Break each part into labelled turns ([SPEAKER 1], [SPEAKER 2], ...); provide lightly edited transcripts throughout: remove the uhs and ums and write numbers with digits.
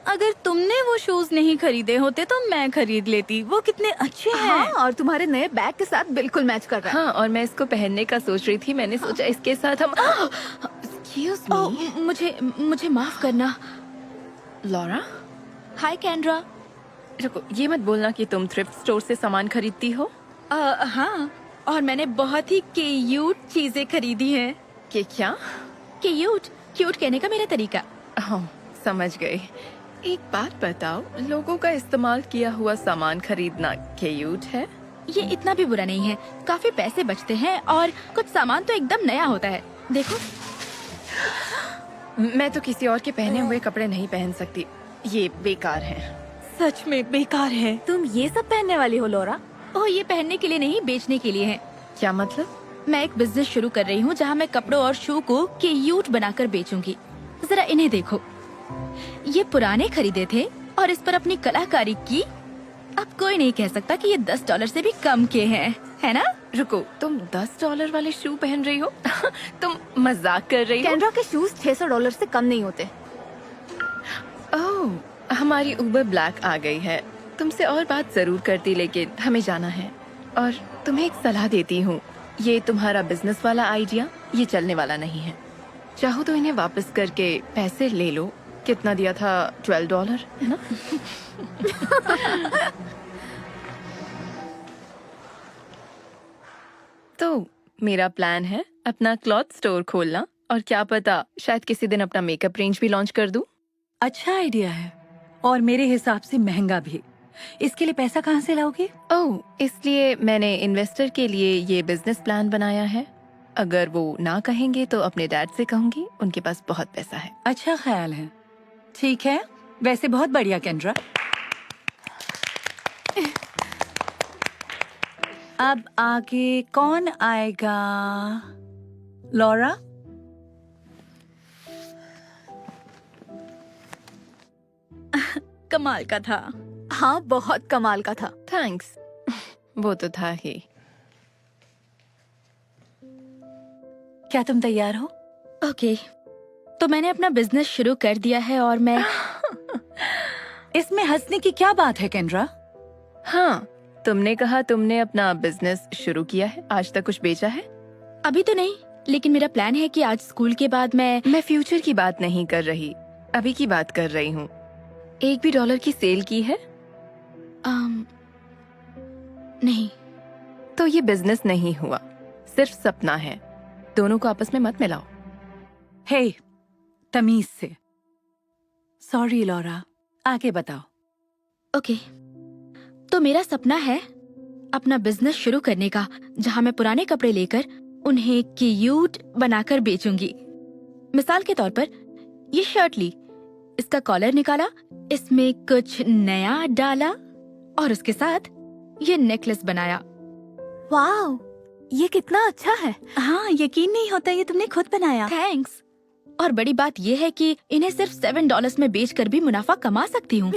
[SPEAKER 1] अगर तुमने वो शूज नहीं खरीदे होते तो मैं खरीद लेती। वो कितने अच्छे हैं।
[SPEAKER 2] हाँ, और तुम्हारे नए बैग के साथ बिल्कुल मैच कर रहा है।
[SPEAKER 3] हाँ, और मैं इसको पहनने का सोच रही थी। मैंने सोचा इसके साथ हम
[SPEAKER 2] Excuse me.
[SPEAKER 1] ओह, मुझे मुझे माफ करना।
[SPEAKER 3] लॉरा,
[SPEAKER 1] हाय कैंड्रा।
[SPEAKER 3] रुको, ये मत बोलना कि तुम थ्रिफ्ट स्टोर से सामान खरीदती हो।
[SPEAKER 1] हाँ, और मैंने बहुत ही क्यूट चीजें खरीदी हैं।
[SPEAKER 3] कि क्या?
[SPEAKER 1] क्यूट क्यूट कहने का मेरा तरीका।
[SPEAKER 3] हाँ, समझ गई। एक बात बताओ, लोगों का इस्तेमाल किया हुआ सामान खरीदना क्यूट है?
[SPEAKER 1] ये इतना भी बुरा नहीं है। काफी पैसे बचते हैं और कुछ सामान तो एकदम नया होता है। देखो।
[SPEAKER 3] मैं तो किसी और के पहने हुए कपड़े नहीं पहन सकती। ये बेकार है।
[SPEAKER 1] सच में बेकार है।
[SPEAKER 2] तुम ये सब पहनने वाली हो लोरा?
[SPEAKER 1] ओह, ये पहनने के लिए नहीं, बेचने के लिए है।
[SPEAKER 3] क्या मतलब?
[SPEAKER 1] मैं एक बिजनेस शुरू कर रही हूँ जहाँ मैं कपड़ों और शू को क्यूट बनाकर बेचूंगी। जरा इन्हें देखो। ये पुराने खरीदे थे और इस पर अपनी कलाकारी की। अब कोई नहीं कह सकता कि ये $10 से भी कम के हैं, है ना?
[SPEAKER 3] रुको, तुम $10 वाले शू पहन रही हो? तुम मजाक कर रही हो?
[SPEAKER 2] कैंड्रा के शूज $600 से कम नहीं होते।
[SPEAKER 3] ओह, हमारी उबर ब्लैक आ गई है। तुमसे और बात जरूर करती, लेकिन हमें जाना है। और तुम्हें एक सलाह देती हूँ, ये तुम्हारा बिजनेस वाला आइडिया ये चलने वाला नहीं है। चाहो तो इन्हें वापस करके पैसे ले लो। कितना दिया था? $12, है ना? तो मेरा प्लान है अपना क्लॉथ स्टोर खोलना, और क्या पता शायद किसी दिन अपना मेकअप रेंज भी लॉन्च कर दूं।
[SPEAKER 4] अच्छा आइडिया है, और मेरे हिसाब से महंगा भी। इसके लिए पैसा कहाँ से लाओगे?
[SPEAKER 3] ओह, इसलिए मैंने इन्वेस्टर के लिए ये बिजनेस प्लान बनाया है। अगर वो ना कहेंगे तो अपने डैड से कहूंगी, उनके पास बहुत पैसा है।
[SPEAKER 4] अच्छा ख्याल है। ठीक है, वैसे बहुत बढ़िया कैंड्रा। अब आगे कौन आएगा? लॉरा?
[SPEAKER 1] कमाल का था।
[SPEAKER 2] हाँ, बहुत कमाल का था।
[SPEAKER 3] थैंक्स। वो तो था ही।
[SPEAKER 4] क्या तुम तैयार हो?
[SPEAKER 1] ओके, तो मैंने अपना बिजनेस शुरू कर दिया है और मैं
[SPEAKER 4] इसमें हंसने की क्या बात है कैंड्रा?
[SPEAKER 3] हाँ, तुमने कहा तुमने अपना बिजनेस शुरू किया है। आज तक कुछ बेचा है?
[SPEAKER 1] अभी तो नहीं, लेकिन मेरा प्लान है कि आज स्कूल के बाद मैं
[SPEAKER 3] फ्यूचर की बात नहीं कर रही, अभी की बात कर रही हूँ। एक भी डॉलर की सेल की है?
[SPEAKER 1] नहीं।
[SPEAKER 3] तो ये बिजनेस नहीं हुआ, सिर्फ सपना है। दोनों को आपस में मत मिलाओ।
[SPEAKER 4] हे, तमीज से। सॉरी लॉरा, आगे बताओ।
[SPEAKER 1] ओके, तो मेरा सपना है अपना बिजनेस शुरू करने का, जहाँ मैं पुराने कपड़े लेकर उन्हें क्यूट बनाकर बेचूंगी। मिसाल के तौर पर ये शर्ट ली, इसका कॉलर निकाला, इसमें कुछ नया डाला और उसके साथ ये नेकलेस बनाया।
[SPEAKER 2] वाह, ये कितना अच्छा है।
[SPEAKER 1] हाँ, यकीन नहीं होता ये तुमने खुद बनाया। थैंक्स। और बड़ी बात ये है कि इन्हें सिर्फ $7 में बेचकर भी मुनाफा कमा सकती हूँ।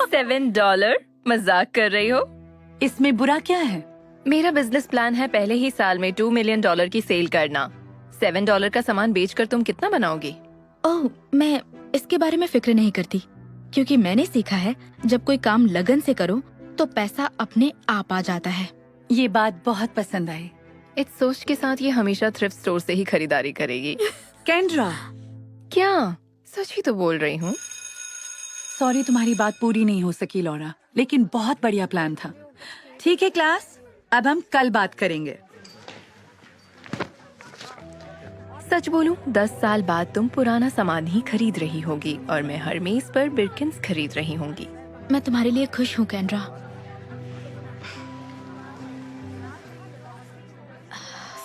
[SPEAKER 3] $7? मजाक कर रही हो?
[SPEAKER 4] इसमें बुरा क्या है?
[SPEAKER 3] मेरा बिजनेस प्लान है पहले ही साल में $2 मिलियन की सेल करना। $7 का सामान बेचकर तुम कितना बनाओगी?
[SPEAKER 1] ओह, मैं इसके बारे में फिक्र नहीं करती, क्योंकि मैंने सीखा है जब कोई काम लगन से करो तो पैसा अपने आप आ जाता है।
[SPEAKER 4] ये बात बहुत पसंद आई।
[SPEAKER 3] इस सोच के साथ ये हमेशा थ्रिफ्ट स्टोर से ही खरीदारी करेगी।
[SPEAKER 4] कैंड्रा,
[SPEAKER 3] क्या? सच ही तो बोल रही हूँ।
[SPEAKER 4] सॉरी तुम्हारी बात पूरी नहीं हो सकी लॉरा, लेकिन बहुत बढ़िया प्लान था। ठीक है क्लास, अब हम कल बात करेंगे।
[SPEAKER 3] सच बोलूं, 10 साल बाद तुम पुराना सामान ही खरीद रही होगी और मैं हर मेज पर बिर्किन्स खरीद रही होंगी।
[SPEAKER 1] मैं तुम्हारे लिए खुश हूँ कैंड्रा।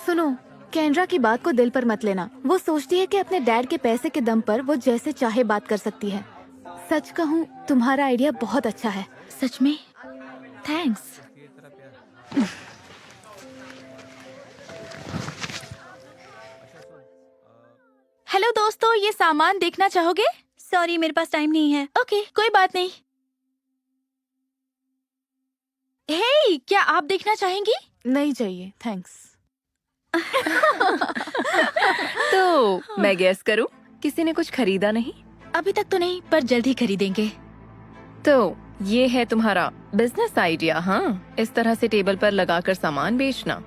[SPEAKER 2] सुनो, कैंड्रा की बात को दिल पर मत लेना। वो सोचती है कि अपने डैड के पैसे के दम पर वो जैसे चाहे बात कर सकती है। सच कहूँ, तुम्हारा आइडिया बहुत अच्छा है।
[SPEAKER 1] सच में? थैंक्स। हेलो दोस्तों, ये सामान देखना चाहोगे?
[SPEAKER 5] सॉरी, मेरे पास टाइम नहीं है।
[SPEAKER 1] ओके, कोई बात नहीं। हे, क्या आप देखना चाहेंगी?
[SPEAKER 2] नहीं चाहिए, थैंक्स।
[SPEAKER 3] तो मैं गेस करूं, किसी ने कुछ खरीदा नहीं?
[SPEAKER 1] अभी तक तो नहीं, पर जल्द ही खरीदेंगे।
[SPEAKER 3] तो ये है तुम्हारा बिजनेस आइडिया? हाँ, इस तरह से टेबल पर लगाकर सामान बेचना।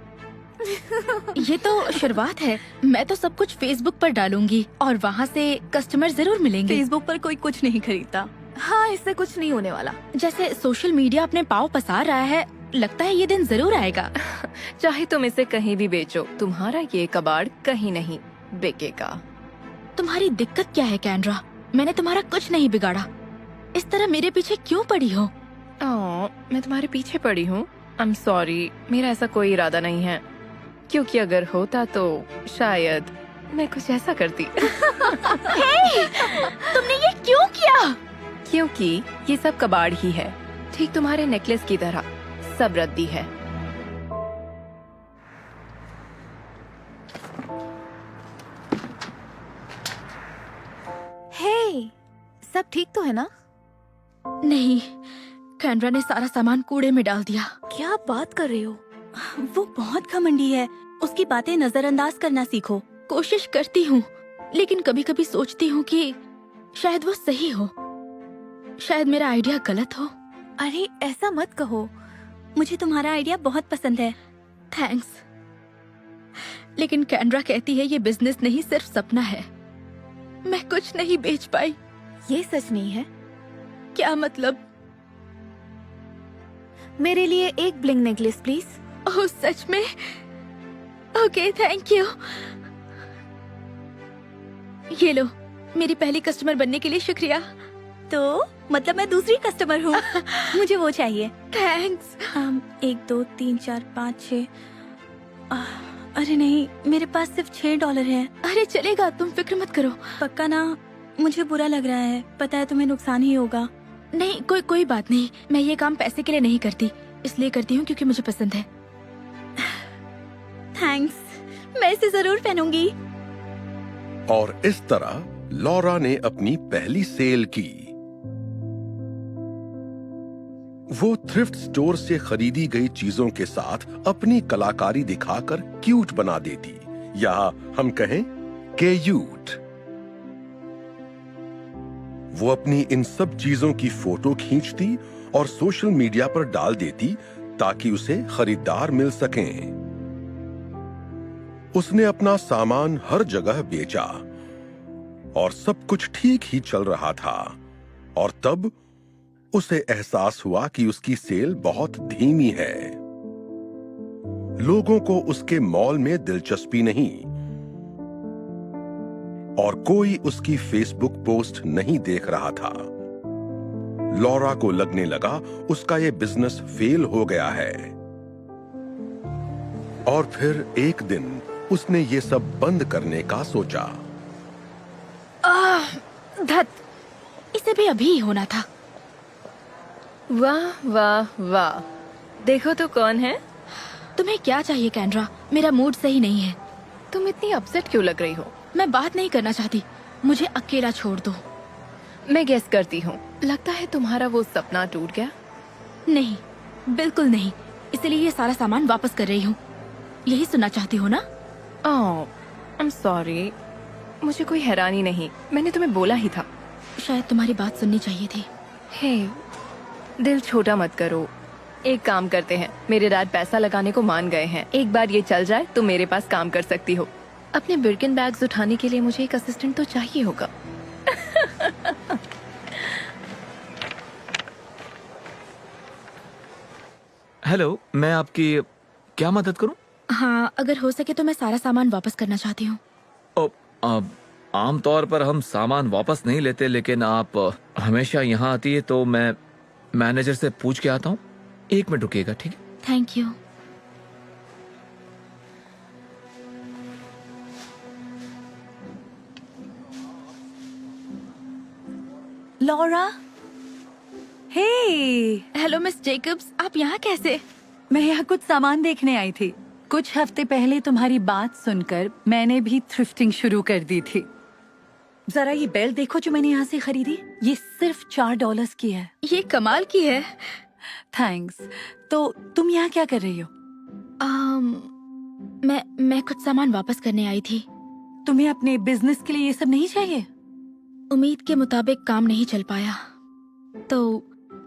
[SPEAKER 1] ये तो शुरुआत है। मैं तो सब कुछ फेसबुक पर डालूंगी और वहाँ से कस्टमर जरूर मिलेंगे।
[SPEAKER 5] फेसबुक पर कोई कुछ नहीं खरीदता।
[SPEAKER 2] हाँ, इससे कुछ नहीं होने वाला।
[SPEAKER 1] जैसे सोशल मीडिया अपने पाँव पसार रहा है, लगता है ये दिन जरूर आएगा।
[SPEAKER 3] चाहे तुम इसे कहीं भी बेचो, तुम्हारा ये कबाड़ कहीं नहीं बिकेगा।
[SPEAKER 1] तुम्हारी दिक्कत क्या है कैंड्रा? मैंने तुम्हारा कुछ नहीं बिगाड़ा। इस तरह मेरे पीछे क्यों पड़ी हो?
[SPEAKER 3] मैं तुम्हारे पीछे पड़ी हूँ। आई एम सॉरी, मेरा ऐसा कोई इरादा नहीं है, क्योंकि अगर होता तो शायद मैं कुछ ऐसा करती।
[SPEAKER 1] तुमने ये क्यों किया?
[SPEAKER 3] क्योंकि ये सब कबाड़ ही है, ठीक तुम्हारे नेकलेस की तरह, सब रद्दी है।
[SPEAKER 2] हे, सब ठीक तो है ना?
[SPEAKER 1] नहीं, कैंड्रा ने सारा सामान कूड़े में डाल दिया।
[SPEAKER 2] क्या बात कर रही हो?
[SPEAKER 5] वो बहुत घमंडी है, उसकी बातें नजरअंदाज करना सीखो।
[SPEAKER 1] कोशिश करती हूँ, लेकिन कभी कभी सोचती हूँ कि शायद वो सही हो, शायद मेरा आइडिया गलत हो।
[SPEAKER 2] अरे ऐसा मत कहो।
[SPEAKER 5] मुझे तुम्हारा आइडिया बहुत पसंद है।
[SPEAKER 1] थैंक्स, लेकिन कैंड्रा कहती है ये बिजनेस नहीं, सिर्फ सपना है। मैं कुछ नहीं बेच पाई।
[SPEAKER 2] ये सच नहीं है।
[SPEAKER 1] क्या मतलब?
[SPEAKER 2] मेरे लिए एक ब्लिंग नेकलेस प्लीज।
[SPEAKER 1] ओह सच में? Okay, thank you. ये लो, मेरी पहली कस्टमर बनने के लिए शुक्रिया।
[SPEAKER 5] तो मतलब मैं दूसरी कस्टमर हूँ। मुझे वो चाहिए।
[SPEAKER 1] थैंक्स।
[SPEAKER 5] 1 2 3 4 5 6। अरे नहीं, मेरे पास सिर्फ $6 है।
[SPEAKER 1] अरे चलेगा, तुम फिक्र मत करो।
[SPEAKER 5] पक्का ना? मुझे बुरा लग रहा है, पता है तुम्हें नुकसान ही होगा।
[SPEAKER 1] नहीं, कोई बात नहीं। मैं ये काम पैसे के लिए नहीं करती, इसलिए करती हूँ क्योंकि मुझे पसंद है।
[SPEAKER 5] थैंक्स, मैं इसे जरूर पहनूंगी।
[SPEAKER 6] और इस तरह लॉरा ने अपनी पहली सेल की। वो थ्रिफ्ट स्टोर से खरीदी गई चीजों के साथ अपनी कलाकारी दिखाकर क्यूट बना देती, या हम कहें क्यूट। वो अपनी इन सब चीजों की फोटो खींचती और सोशल मीडिया पर डाल देती ताकि उसे खरीदार मिल सकें। उसने अपना सामान हर जगह बेचा और सब कुछ ठीक ही चल रहा था, और तब उसे एहसास हुआ कि उसकी सेल बहुत धीमी है। लोगों को उसके मॉल में दिलचस्पी नहीं, और कोई उसकी फेसबुक पोस्ट नहीं देख रहा था। लॉरा को लगने लगा उसका ये बिजनेस फेल हो गया है। और फिर एक दिन उसने ये सब बंद करने का सोचा।
[SPEAKER 1] धत, इसे भी अभी ही होना था।
[SPEAKER 3] वाह वाह वाह, देखो तो कौन है।
[SPEAKER 1] तुम्हें क्या चाहिए कैंड्रा? मेरा मूड सही नहीं है।
[SPEAKER 3] तुम इतनी अपसेट क्यों लग रही हो?
[SPEAKER 1] मैं बात नहीं करना चाहती, मुझे अकेला छोड़ दो।
[SPEAKER 3] मैं गेस करती हूँ, लगता है तुम्हारा वो सपना टूट गया।
[SPEAKER 1] नहीं, बिल्कुल नहीं, इसलिए ये सारा सामान वापस कर रही हूँ। यही सुनना चाहती हो ना?
[SPEAKER 3] आई एम सॉरी, मुझे कोई हैरानी नहीं, मैंने तुम्हें बोला ही था।
[SPEAKER 1] शायद तुम्हारी बात सुननी चाहिए थी।
[SPEAKER 3] हे, दिल छोटा मत करो। एक काम करते हैं, मेरे डैड पैसा लगाने को मान गए हैं। एक बार ये चल जाए तो मेरे पास काम कर सकती हो। अपने बिर्किन बैग्स उठाने के लिए मुझे एक असिस्टेंट तो चाहिए होगा।
[SPEAKER 7] हेलो, मैं आपकी क्या मदद करूं?
[SPEAKER 1] हाँ, अगर हो सके तो मैं सारा सामान वापस करना चाहती हूँ।
[SPEAKER 7] आमतौर पर हम सामान वापस नहीं लेते, लेकिन आप हमेशा यहाँ आती है तो मैं मैनेजर से पूछ के आता हूँ। 1 मिनट रुकिएगा, ठीक है?
[SPEAKER 1] Thank you.
[SPEAKER 5] Laura, hey.
[SPEAKER 1] Hello miss Jacobs, आप यहाँ कैसे?
[SPEAKER 4] मैं यहाँ कुछ सामान देखने आई थी। कुछ हफ्ते पहले तुम्हारी बात सुनकर मैंने भी थ्रिफ्टिंग शुरू कर दी थी। जरा ये बेल्ट देखो जो मैंने यहाँ से खरीदी, ये सिर्फ $4 की है।
[SPEAKER 1] ये कमाल की है।
[SPEAKER 4] थैंक्स। तो तुम यहाँ क्या कर रही हो?
[SPEAKER 1] मैं कुछ सामान वापस करने आई थी।
[SPEAKER 4] तुम्हें अपने बिजनेस के लिए ये सब नहीं चाहिए?
[SPEAKER 1] उम्मीद के मुताबिक काम नहीं चल पाया, तो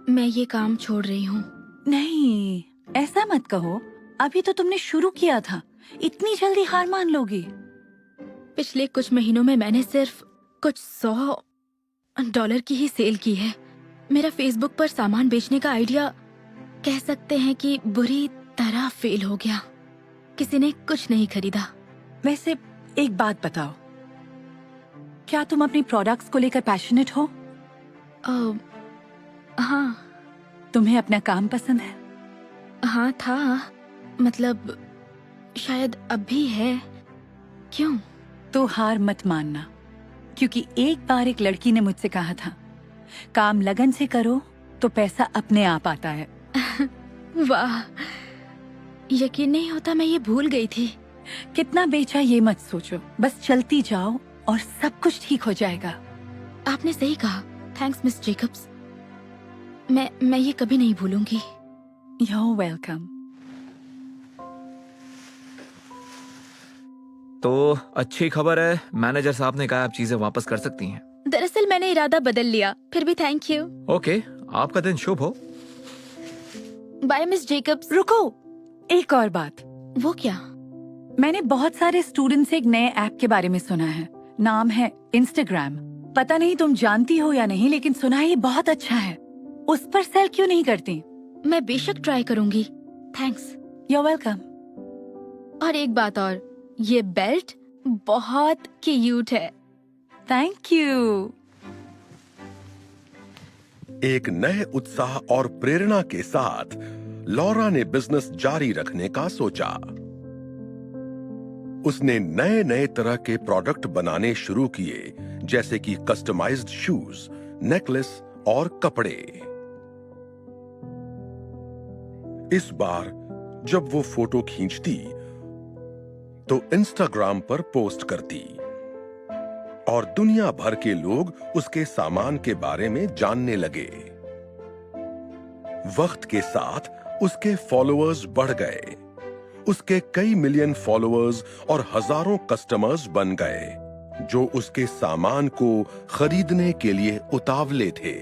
[SPEAKER 1] मैं ये काम छोड़ रही हूँ।
[SPEAKER 4] नहीं, ऐसा मत कहो। अभी तो तुमने शुरू किया था, इतनी जल्दी हार मान लोगी?
[SPEAKER 1] पिछले कुछ महीनों में मैंने सिर्फ कुछ $100 की ही सेल की है। मेरा फेसबुक पर सामान बेचने का आइडिया कह सकते हैं कि बुरी तरह फेल हो गया। किसी ने कुछ नहीं खरीदा।
[SPEAKER 4] वैसे एक बात बताओ, क्या तुम अपनी प्रोडक्ट्स को लेकर पैशनेट हो?
[SPEAKER 1] हाँ
[SPEAKER 4] तुम्हें अपना काम पसंद है?
[SPEAKER 1] हाँ था, मतलब शायद अब भी है। क्यों?
[SPEAKER 4] तो हार मत मानना, क्योंकि एक बार एक लड़की ने मुझसे कहा था, काम लगन से करो तो पैसा अपने आप आता है।
[SPEAKER 1] वाह, यकीन नहीं होता मैं ये भूल गई थी।
[SPEAKER 4] कितना बेचा ये मत सोचो, बस चलती जाओ और सब कुछ ठीक हो जाएगा।
[SPEAKER 1] आपने सही कहा। Thanks miss Jacob's. मैं ये कभी नहीं भूलूंगी।
[SPEAKER 4] You're welcome।
[SPEAKER 7] तो अच्छी खबर है, मैनेजर साहब ने कहा आप चीजें वापस कर सकती हैं।
[SPEAKER 1] दरअसल मैंने इरादा बदल लिया, फिर भी थैंक यू।
[SPEAKER 7] ओके, आपका दिन शुभ हो।
[SPEAKER 1] Bye miss Jacobs.
[SPEAKER 4] रुको, एक और बात।
[SPEAKER 1] वो क्या?
[SPEAKER 4] मैंने बहुत सारे स्टूडेंट्स से एक नए ऐप के बारे में सुना है, नाम है इंस्टाग्राम। पता नहीं तुम जानती हो या नहीं, लेकिन सुना है ये बहुत अच्छा है। उस पर सेल क्यों नहीं करती?
[SPEAKER 1] मैं बेशक ट्राई करूंगी। थैंक्स।
[SPEAKER 4] You're welcome।
[SPEAKER 1] और एक बात और, ये बेल्ट बहुत क्यूट है।
[SPEAKER 4] Thank you.
[SPEAKER 6] एक नए उत्साह और प्रेरणा के साथ लॉरा ने बिजनेस जारी रखने का सोचा। उसने नए नए तरह के प्रोडक्ट बनाने शुरू किए, जैसे कि कस्टमाइज्ड शूज, नेकलेस और कपड़े। इस बार जब वो फोटो खींचती तो इंस्टाग्राम पर पोस्ट करती और दुनिया भर के लोग उसके सामान के बारे में जानने लगे। वक्त के साथ उसके फॉलोअर्स बढ़ गए। उसके कई मिलियन फॉलोअर्स और हजारों कस्टमर्स बन गए, जो उसके सामान को खरीदने के लिए उतावले थे।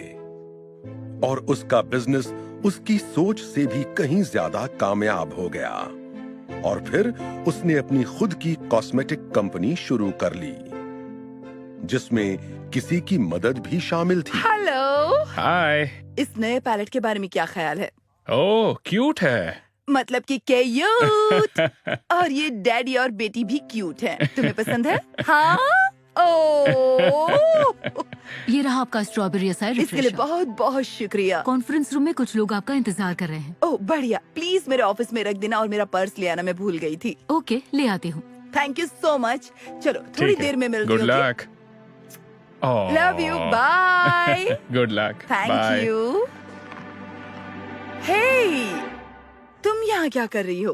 [SPEAKER 6] और उसका बिजनेस उसकी सोच से भी कहीं ज्यादा कामयाब हो गया। और फिर उसने अपनी खुद की कॉस्मेटिक कंपनी शुरू कर ली, जिसमें किसी की मदद भी शामिल थी।
[SPEAKER 8] हेलो,
[SPEAKER 9] हाय।
[SPEAKER 8] इस नए पैलेट के बारे में क्या ख्याल है?
[SPEAKER 9] ओह, क्यूट है।
[SPEAKER 8] मतलब कि क्यूट। और ये डैडी और बेटी भी क्यूट है। तुम्हें पसंद है? हाँ। ओह,
[SPEAKER 10] ये रहा आपका स्ट्रॉबेरी असार
[SPEAKER 8] इसके लिए
[SPEAKER 10] रिफ्रेशर।
[SPEAKER 8] बहुत बहुत शुक्रिया।
[SPEAKER 10] कॉन्फ्रेंस रूम में कुछ लोग आपका इंतजार कर रहे हैं।
[SPEAKER 8] ओह बढ़िया, प्लीज मेरे ऑफिस में रख देना, और मेरा पर्स ले आना, मैं भूल गई थी।
[SPEAKER 10] ओके, ले आती हूँ।
[SPEAKER 8] Thank you so much. चलो थोड़ी देर में मिलती
[SPEAKER 9] गुड
[SPEAKER 8] हूँ।
[SPEAKER 9] Luck.
[SPEAKER 8] Love you, bye.
[SPEAKER 9] Good luck.
[SPEAKER 8] Thank you. Hey, तुम यहाँ क्या कर रही हो?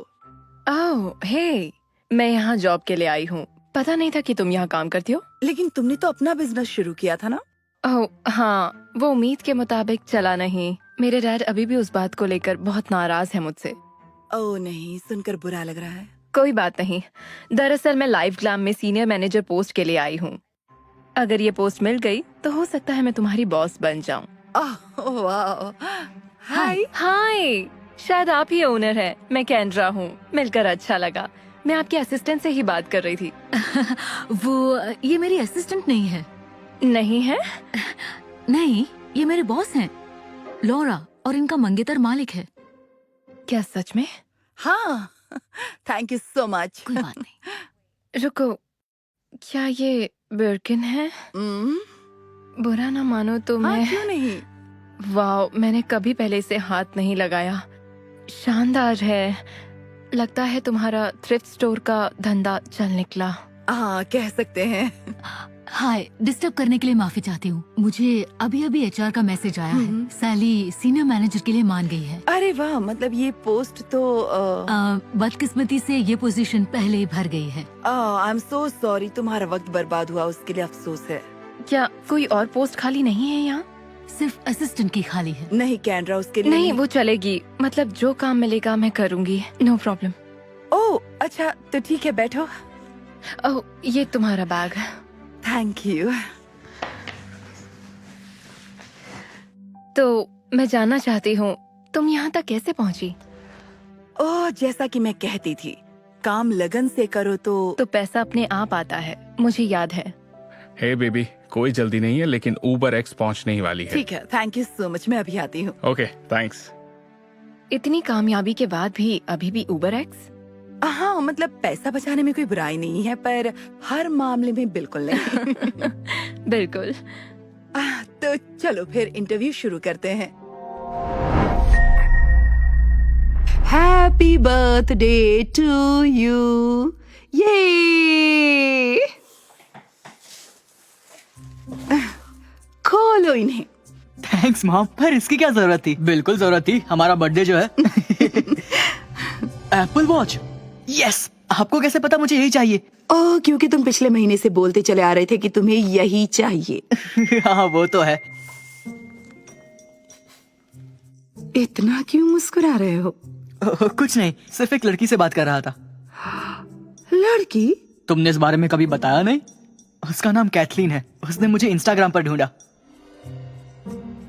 [SPEAKER 3] ओह, हे, मैं यहाँ जॉब के लिए आई हूँ। पता नहीं था कि तुम यहाँ काम करती हो।
[SPEAKER 8] लेकिन तुमने तो अपना बिजनेस शुरू किया था ना?
[SPEAKER 3] ओह हाँ, वो उम्मीद के मुताबिक चला नहीं। मेरे डैड अभी भी उस बात को लेकर बहुत नाराज है मुझसे।
[SPEAKER 8] ओह नहीं, सुनकर बुरा लग रहा है।
[SPEAKER 3] कोई बात नहीं। दरअसल मैं लाइव ग्लैम में सीनियर मैनेजर पोस्ट के लिए आई हूँ। अगर ये पोस्ट मिल गई तो हो सकता है मैं तुम्हारी बॉस बन जाऊँ।
[SPEAKER 8] ओह वाह। हाय।
[SPEAKER 3] हाय, शायद आप ही ओनर हैं। मैं केंड्रा हूँ। मिलकर अच्छा लगा। मैं आपके असिस्टेंट से ही बात कर रही थी।
[SPEAKER 10] वो ये मेरी असिस्टेंट नहीं है।
[SPEAKER 3] नहीं है?
[SPEAKER 10] नहीं, ये मेरे बॉस हैं, लॉरा, और इनका मंगेतर मालिक है।
[SPEAKER 3] क्या सच में?
[SPEAKER 8] हाँ, थैंक यू सो मच।
[SPEAKER 10] कोई बात नहीं।
[SPEAKER 3] रुको, क्या ये बिर्किन है? बुरा ना मानो तो
[SPEAKER 8] हाँ,
[SPEAKER 3] मैं।
[SPEAKER 8] क्यों नहीं?
[SPEAKER 3] वाह, मैंने कभी पहले इसे हाथ नहीं लगाया। शानदार है। लगता है तुम्हारा थ्रिफ्ट स्टोर का धंधा चल निकला।
[SPEAKER 8] हाँ, कह सकते हैं।
[SPEAKER 10] हाय, डिस्टर्ब करने के लिए माफी चाहती हूँ। मुझे अभी अभी एचआर का मैसेज आया है। सैली सीनियर मैनेजर के लिए मान गई है।
[SPEAKER 8] अरे वाह, मतलब ये पोस्ट तो
[SPEAKER 10] बदकिस्मती से ये पोजीशन पहले ही भर गई है।
[SPEAKER 8] आई एम सो सॉरी, तुम्हारा वक्त बर्बाद हुआ, उसके लिए अफसोस है।
[SPEAKER 3] क्या कोई और पोस्ट खाली नहीं है यहाँ?
[SPEAKER 10] सिर्फ असिस्टेंट की खाली है।
[SPEAKER 8] नहीं कैंड्रा, उसके लिए
[SPEAKER 3] नहीं, वो चलेगी। मतलब जो काम मिलेगा मैं करूँगी। No problem.
[SPEAKER 8] ओह अच्छा, तो ठीक है, बैठो।
[SPEAKER 3] ओह, ये तुम्हारा बैग।
[SPEAKER 8] Thank you.
[SPEAKER 3] तो मैं जानना चाहती हूँ तुम यहाँ तक कैसे पहुँची?
[SPEAKER 8] ओह, जैसा कि मैं कहती थी, काम लगन से करो तो
[SPEAKER 3] पैसा अपने आप आता है, मुझे याद है।
[SPEAKER 9] हे बेबी, कोई जल्दी नहीं है, लेकिन उबर एक्स पहुंचने ही वाली है।
[SPEAKER 8] ठीक है, थैंक यू सो मच, मैं अभी आती हूँ।
[SPEAKER 9] Okay, thanks.
[SPEAKER 3] इतनी कामयाबी के बाद भी अभी भी उबर एक्स?
[SPEAKER 8] हाँ, मतलब पैसा बचाने में कोई बुराई नहीं है, पर हर मामले में बिल्कुल नहीं।
[SPEAKER 3] बिल्कुल।
[SPEAKER 8] तो चलो फिर इंटरव्यू शुरू करते हैं। Happy birthday to you. ये खोलो इन्हें।
[SPEAKER 11] थैंक्स मॉम, पर इसकी क्या जरूरत थी? बिल्कुल जरूरत थी, हमारा बर्थडे जो है। Apple watch. यस, आपको कैसे पता मुझे यही चाहिए?
[SPEAKER 8] ओह, क्योंकि तुम पिछले महीने से बोलते चले आ रहे थे कि तुम्हें यही चाहिए।
[SPEAKER 11] हाँ, वो तो है।
[SPEAKER 8] इतना क्यों मुस्कुरा रहे हो?
[SPEAKER 11] कुछ नहीं, सिर्फ एक लड़की से बात कर रहा था।
[SPEAKER 8] लड़की?
[SPEAKER 11] तुमने इस बारे में कभी बताया नहीं? उसका नाम कैथलीन है। उसने मुझे इंस्टाग्राम पर ढूंढा।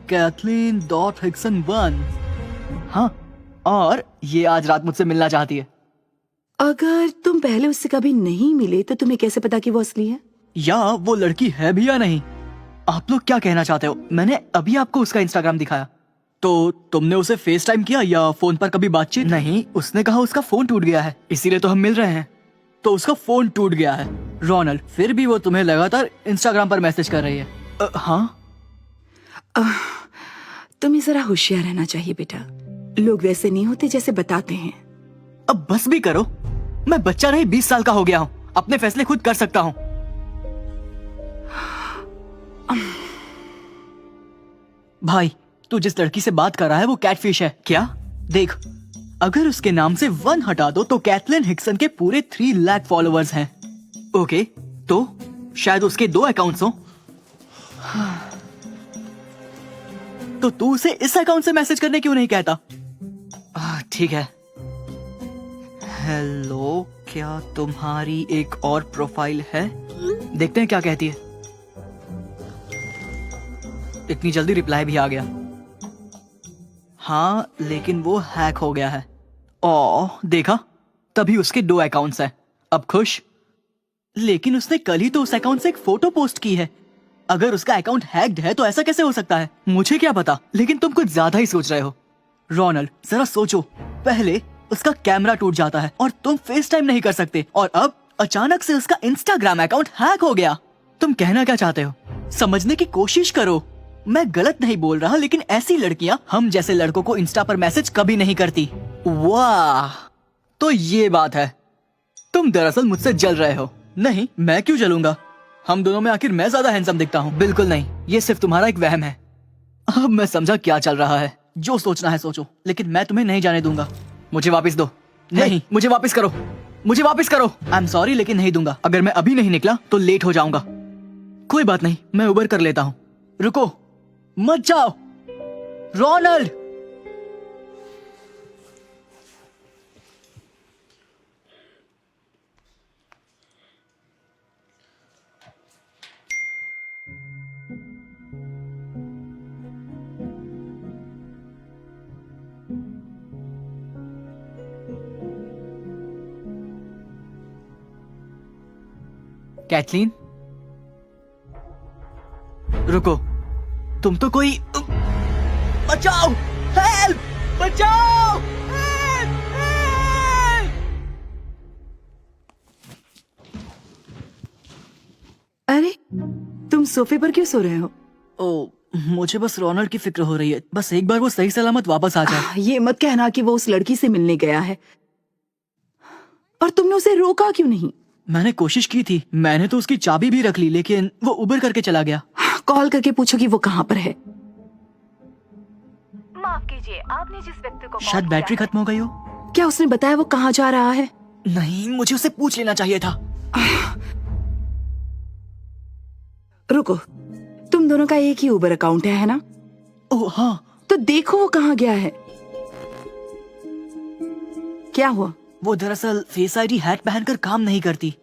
[SPEAKER 11] Kathleen.Hickson1। हाँ, और ये आज रात मुझसे मिलना चाहती है।
[SPEAKER 8] अगर तुम पहले उससे कभी नहीं मिले तो तुम्हें कैसे पता कि वो असली है?
[SPEAKER 11] या वो लड़की है भी या नहीं? आप लोग क्या कहना चाहते हो? मैंने अभी आपको उसका इंस्टाग्राम दिखाया। तो तुमने उसे फेस टाइम किया या फोन पर कभी बातचीत? नहीं, उसने कहा उसका फोन टूट गया है, इसीलिए तो हम मिल रहे हैं। तो उसका फोन टूट गया है। रोनाल्ड, फिर भी वो तुम्हें लगातार इंस्टाग्राम पर मैसेज कर रही है। हाँ,
[SPEAKER 8] तुम्हें जरा होशियार रहना चाहिए बेटा। लोग वैसे नहीं होते जैसे बताते हैं।
[SPEAKER 11] अब बस भी करो। मैं बच्चा नहीं, 20 साल का हो गया हूँ, अपने फैसले खुद कर सकता हूँ। भाई, तू जिस लड़की से बात कर रहा है वो कैटफिश है क्या? देख, अगर उसके नाम से 1 हटा दो तो कैथलीन हिक्सन के पूरे 3 लाख फॉलोअर्स हैं। ओके, तो शायद उसके 2 अकाउंट्स हो। तो तू उसे इस अकाउंट से मैसेज करने क्यों नहीं कहता? ठीक है। हेलो, क्या तुम्हारी एक और प्रोफाइल है? देखते हैं क्या कहती है। इतनी जल्दी रिप्लाई भी आ गया। हाँ, लेकिन वो हैक हो गया है। ओह, देखा, तभी उसके 2 अकाउंट्स हैं। अब खुश? लेकिन उसने कल ही तो उस अकाउंट से एक फोटो पोस्ट की है। अगर उसका अकाउंट हैक्ड है तो ऐसा कैसे हो सकता है? मुझे क्या पता, लेकिन तुम कुछ ज्यादा ही सोच रहे हो। रोनाल्ड, जरा सोचो, पहले उसका कैमरा टूट जाता है और तुम फेस टाइम नहीं कर सकते, और अब अचानक से उसका इंस्टाग्राम अकाउंट हैक हो गया। तुम कहना क्या चाहते हो? समझने की कोशिश करो। मैं गलत नहीं बोल रहा, लेकिन ऐसी लड़कियां हम जैसे लड़कों को इंस्टा पर मैसेज कभी नहीं करती। वाह, तो ये बात है। तुम दरअसल मुझसे जल रहे हो। नहीं, मैं क्यों जलूंगा? हम दोनों में आखिर मैं ज्यादा हैंडसम दिखता हूँ? बिल्कुल नहीं, ये सिर्फ तुम्हारा एक वहम है। अब मैं समझा क्या चल रहा है। जो सोचना है सोचो, लेकिन मैं तुम्हें नहीं जाने दूंगा। मुझे वापस दो। नहीं, मुझे वापस करो, मुझे वापस करो। आई एम सॉरी, लेकिन नहीं दूंगा। अगर मैं अभी नहीं निकला तो लेट हो जाऊंगा। कोई बात नहीं, मैं उबर कर लेता हूँ। रुको, मत जाओ रोनाल्ड। कैथलीन, रुको, तुम तो कोई... बचाओ! हेल्प! बचाओ! हेल्प! हेल्प!
[SPEAKER 8] अरे, तुम सोफे पर क्यों सो रहे हो?
[SPEAKER 11] ओ, मुझे बस रोनाल्ड की फिक्र हो रही है। बस एक बार वो सही सलामत वापस आ जाए।
[SPEAKER 8] ये मत कहना कि वो उस लड़की से मिलने गया है। और तुमने उसे रोका क्यों नहीं?
[SPEAKER 11] मैंने कोशिश की थी, मैंने तो उसकी चाबी भी रख ली, लेकिन वो उबर करके चला गया।
[SPEAKER 8] कॉल करके पूछो कि वो कहाँ पर है।
[SPEAKER 2] माफ कीजिए, आपने जिस व्यक्ति को
[SPEAKER 11] शायद बैटरी खत्म हो गई हो।
[SPEAKER 8] क्या उसने बताया वो कहाँ जा रहा है?
[SPEAKER 11] नहीं, मुझे उसे पूछ लेना चाहिए था।
[SPEAKER 8] रुको, तुम दोनों का एक ही उबर अकाउंट है ना?
[SPEAKER 11] ओह हाँ।
[SPEAKER 8] तो देखो वो कहाँ गया है। क्या हुआ?
[SPEAKER 11] वो दरअसल फेस आईडी हैक पहनकर काम नहीं करती।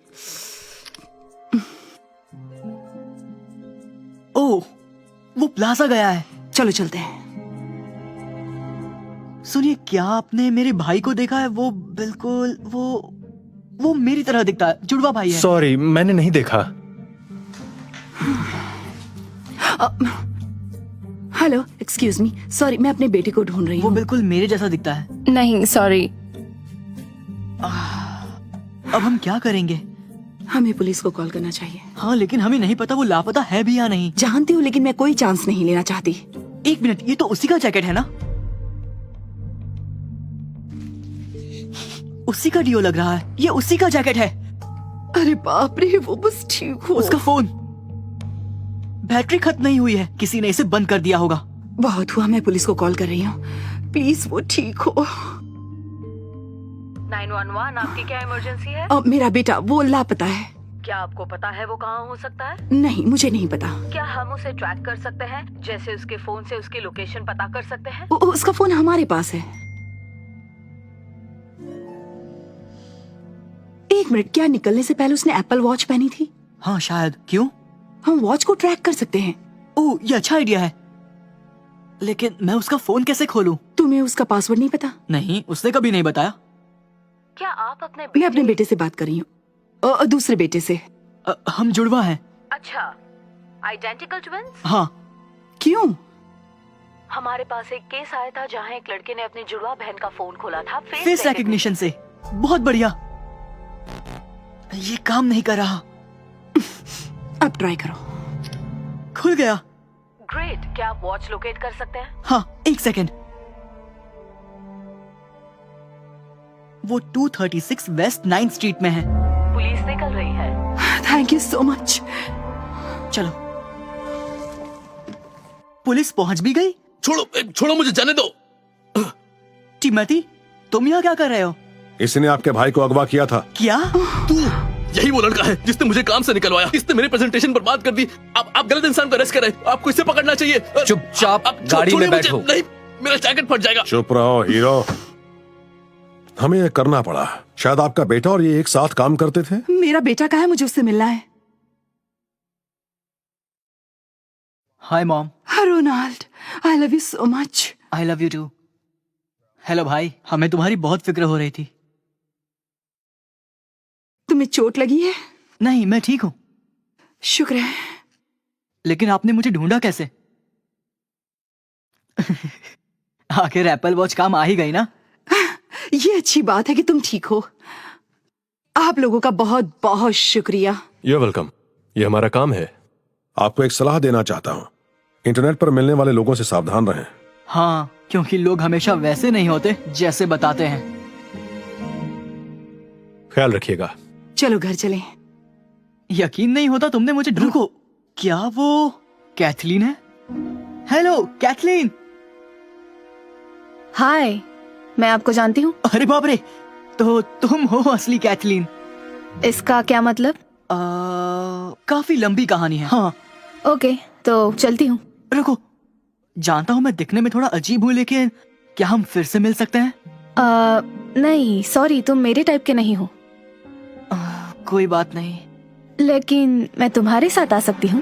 [SPEAKER 11] ओह, वो प्लाजा गया है।
[SPEAKER 8] चलो चलते हैं।
[SPEAKER 11] सुनिए, क्या आपने मेरे भाई को देखा है? वो बिल्कुल वो मेरी तरह दिखता है, जुड़वा भाई है।
[SPEAKER 12] सॉरी, मैंने नहीं देखा।
[SPEAKER 8] हेलो, एक्सक्यूज मी, सॉरी, मैं अपने बेटे को ढूंढ रही
[SPEAKER 11] वो
[SPEAKER 8] हूँ।
[SPEAKER 11] बिल्कुल मेरे जैसा दिखता है।
[SPEAKER 3] नहीं, सॉरी।
[SPEAKER 11] अब हम क्या करेंगे?
[SPEAKER 8] हमें पुलिस को कॉल करना चाहिए।
[SPEAKER 11] हाँ, लेकिन हमें नहीं पता वो लापता है भी या नहीं।
[SPEAKER 8] जानती हूँ, लेकिन मैं कोई चांस नहीं लेना चाहती।
[SPEAKER 11] एक मिनट, ये तो उसी का जैकेट है ना? उसी का डियो लग रहा है। ये उसी का जैकेट है।
[SPEAKER 8] अरे बाप रे, वो बस ठीक हो।
[SPEAKER 11] उसका फोन, बैटरी खत्म नहीं हुई है, किसी ने इसे बंद कर दिया होगा।
[SPEAKER 8] बहुत हुआ, मैं पुलिस को कॉल कर रही हूँ। प्लीज वो ठीक हो।
[SPEAKER 4] 911, आपकी क्या इमरजेंसी है?
[SPEAKER 8] मेरा बेटा वो लापता है।
[SPEAKER 4] क्या आपको पता है वो कहाँ हो सकता है?
[SPEAKER 8] नहीं, मुझे नहीं पता।
[SPEAKER 4] क्या हम उसे ट्रैक कर सकते हैं, जैसे उसके फोन से उसकी लोकेशन पता कर सकते हैं?
[SPEAKER 8] उसका फोन हमारे पास है। एक मिनट, क्या निकलने से पहले उसने एप्पल वॉच पहनी थी?
[SPEAKER 11] हाँ शायद। क्यों?
[SPEAKER 8] हम वॉच को ट्रैक कर सकते हैं।
[SPEAKER 11] ओह, ये अच्छा आइडिया है, लेकिन मैं उसका फोन कैसे खोलूं?
[SPEAKER 8] तुम्हें उसका पासवर्ड नहीं पता?
[SPEAKER 11] नहीं, उसने कभी नहीं बताया।
[SPEAKER 4] क्या आप अपने
[SPEAKER 8] मैं अपने बेटे से बात कर रही हूँ, दूसरे बेटे से।
[SPEAKER 11] हम जुड़वा हैं।
[SPEAKER 4] अच्छा, आइडेंटिकल ट्विंस?
[SPEAKER 11] हाँ।
[SPEAKER 8] क्यों?
[SPEAKER 4] हमारे पास एक केस आया था जहाँ एक लड़के ने अपनी जुड़वा बहन का फोन खोला था
[SPEAKER 11] फेस रिकॉग्निशन से। बहुत बढ़िया। ये काम नहीं कर रहा।
[SPEAKER 8] अब ट्राई करो।
[SPEAKER 11] खुल गया।
[SPEAKER 4] ग्रेट। क्या आप वॉच लोकेट कर सकते हैं?
[SPEAKER 11] हाँ, एक सेकेंड। वो 236 वेस्ट 9th स्ट्रीट में है।
[SPEAKER 4] पुलिस निकल रही है।
[SPEAKER 8] Thank you so much.
[SPEAKER 11] चलो। पुलिस पहुंच भी गई?
[SPEAKER 7] छोड़ो, मुझे जाने दो।
[SPEAKER 11] टिमोथी, तुम यहाँ क्या कर रहे हो?
[SPEAKER 6] इसने आपके भाई को अगवा किया था।
[SPEAKER 11] क्या?
[SPEAKER 7] तू यही वो लड़का है जिसने मुझे काम से निकलवाया। इसने मेरी प्रेजेंटेशन बर्बाद कर दी। आप गलत इंसान को अरेस्ट कर रहे हैं। आपको इसे पकड़ना चाहिए। चुपचाप गाड़ी में बैठो। नहीं, मेरा जैकेट फट जाएगा।
[SPEAKER 6] चुप रहो हीरो। हमें ये करना पड़ा। शायद आपका बेटा और ये एक साथ काम करते थे।
[SPEAKER 8] मेरा बेटा कहाँ है? मुझे उससे मिलना है।
[SPEAKER 11] Hi mom.
[SPEAKER 8] Ronald, I love you so much.
[SPEAKER 11] I love you too. Hello भाई, हमें तुम्हारी बहुत फिक्र हो रही थी।
[SPEAKER 8] तुम्हें चोट लगी है?
[SPEAKER 11] नहीं, मैं ठीक हूँ।
[SPEAKER 8] शुक्र है।
[SPEAKER 11] लेकिन आपने मुझे ढूंढा कैसे? आखिर एप्पल वॉच काम आ ही गई ना?
[SPEAKER 8] ये अच्छी बात है कि तुम ठीक हो। आप लोगों का बहुत बहुत शुक्रिया।
[SPEAKER 12] You're welcome. ये हमारा काम है।
[SPEAKER 6] आपको एक सलाह देना चाहता हूँ। इंटरनेट पर मिलने वाले लोगों से सावधान रहें।
[SPEAKER 11] हाँ, क्योंकि लोग हमेशा वैसे नहीं होते जैसे बताते हैं।
[SPEAKER 12] ख्याल रखिएगा।
[SPEAKER 8] चलो घर चलें।
[SPEAKER 11] यकीन नहीं होता तुमने मुझे रुको, क्या वो कैथलीन है? Hello Kathleen.
[SPEAKER 2] हाय, मैं आपको जानती हूँ।
[SPEAKER 11] अरे बाप रे, तो तुम हो असली कैथलीन।
[SPEAKER 2] इसका क्या मतलब?
[SPEAKER 11] काफी लंबी कहानी है। हाँ।
[SPEAKER 2] ओके, तो चलती हूँ।
[SPEAKER 11] रुको, जानता हूँ मैं दिखने में थोड़ा अजीब हूँ, लेकिन क्या हम फिर से मिल सकते हैं?
[SPEAKER 2] नहीं सॉरी, तुम मेरे टाइप के नहीं हो।
[SPEAKER 11] कोई बात नहीं।
[SPEAKER 2] लेकिन मैं तुम्हारे साथ आ सकती हूँ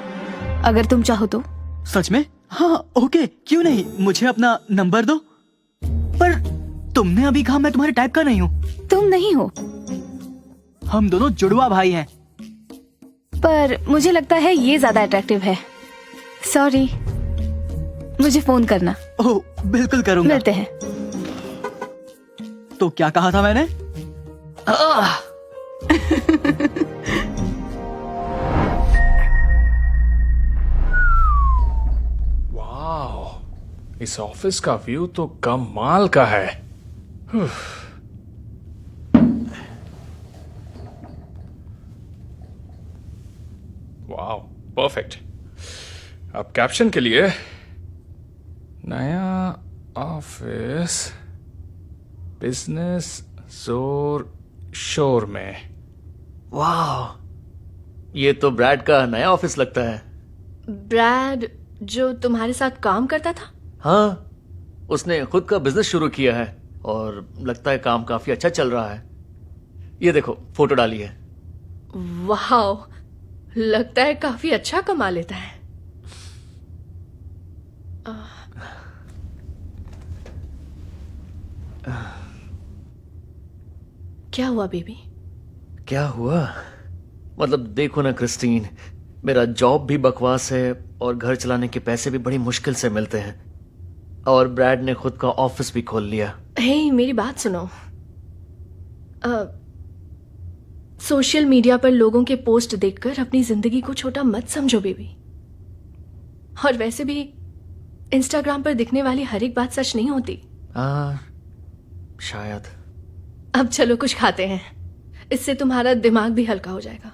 [SPEAKER 2] अगर तुम चाहो तो।
[SPEAKER 11] सच में? हाँ ओके, क्यों नहीं। मुझे अपना नंबर दो। पर तुमने अभी कहा मैं तुम्हारे टाइप का नहीं हूँ।
[SPEAKER 2] तुम नहीं हो।
[SPEAKER 11] हम दोनों जुड़वा भाई हैं।
[SPEAKER 2] पर मुझे लगता है ये ज्यादा अट्रैक्टिव है। सॉरी, मुझे फोन करना।
[SPEAKER 11] ओह बिल्कुल करूंगा।
[SPEAKER 2] मिलते हैं।
[SPEAKER 11] तो क्या कहा था मैंने?
[SPEAKER 9] वाह, इस ऑफिस का व्यू तो कमाल का है। वाह, परफेक्ट। अब कैप्शन के लिए नया ऑफिस बिजनेस जोर शोर में।
[SPEAKER 13] वाह, ये तो ब्रैड का नया ऑफिस लगता है।
[SPEAKER 3] ब्रैड जो तुम्हारे साथ काम करता था?
[SPEAKER 13] हाँ, उसने खुद का बिजनेस शुरू किया है और लगता है काम काफी अच्छा चल रहा है। ये देखो, फोटो डाली है।
[SPEAKER 3] वाह, लगता है काफी अच्छा कमा लेता है। क्या हुआ बेबी?
[SPEAKER 13] क्या हुआ? मतलब देखो ना क्रिस्टीन, मेरा जॉब भी बकवास है और घर चलाने के पैसे भी बड़ी मुश्किल से मिलते हैं, और ब्रैड ने खुद का ऑफिस भी खोल लिया।
[SPEAKER 3] हे, मेरी बात सुनो। सोशल मीडिया पर लोगों के पोस्ट देखकर अपनी जिंदगी को छोटा मत समझो बेबी। और वैसे भी इंस्टाग्राम पर दिखने वाली हर एक बात सच नहीं होती।
[SPEAKER 13] शायद।
[SPEAKER 3] अब चलो कुछ खाते हैं, इससे तुम्हारा दिमाग भी हल्का हो जाएगा।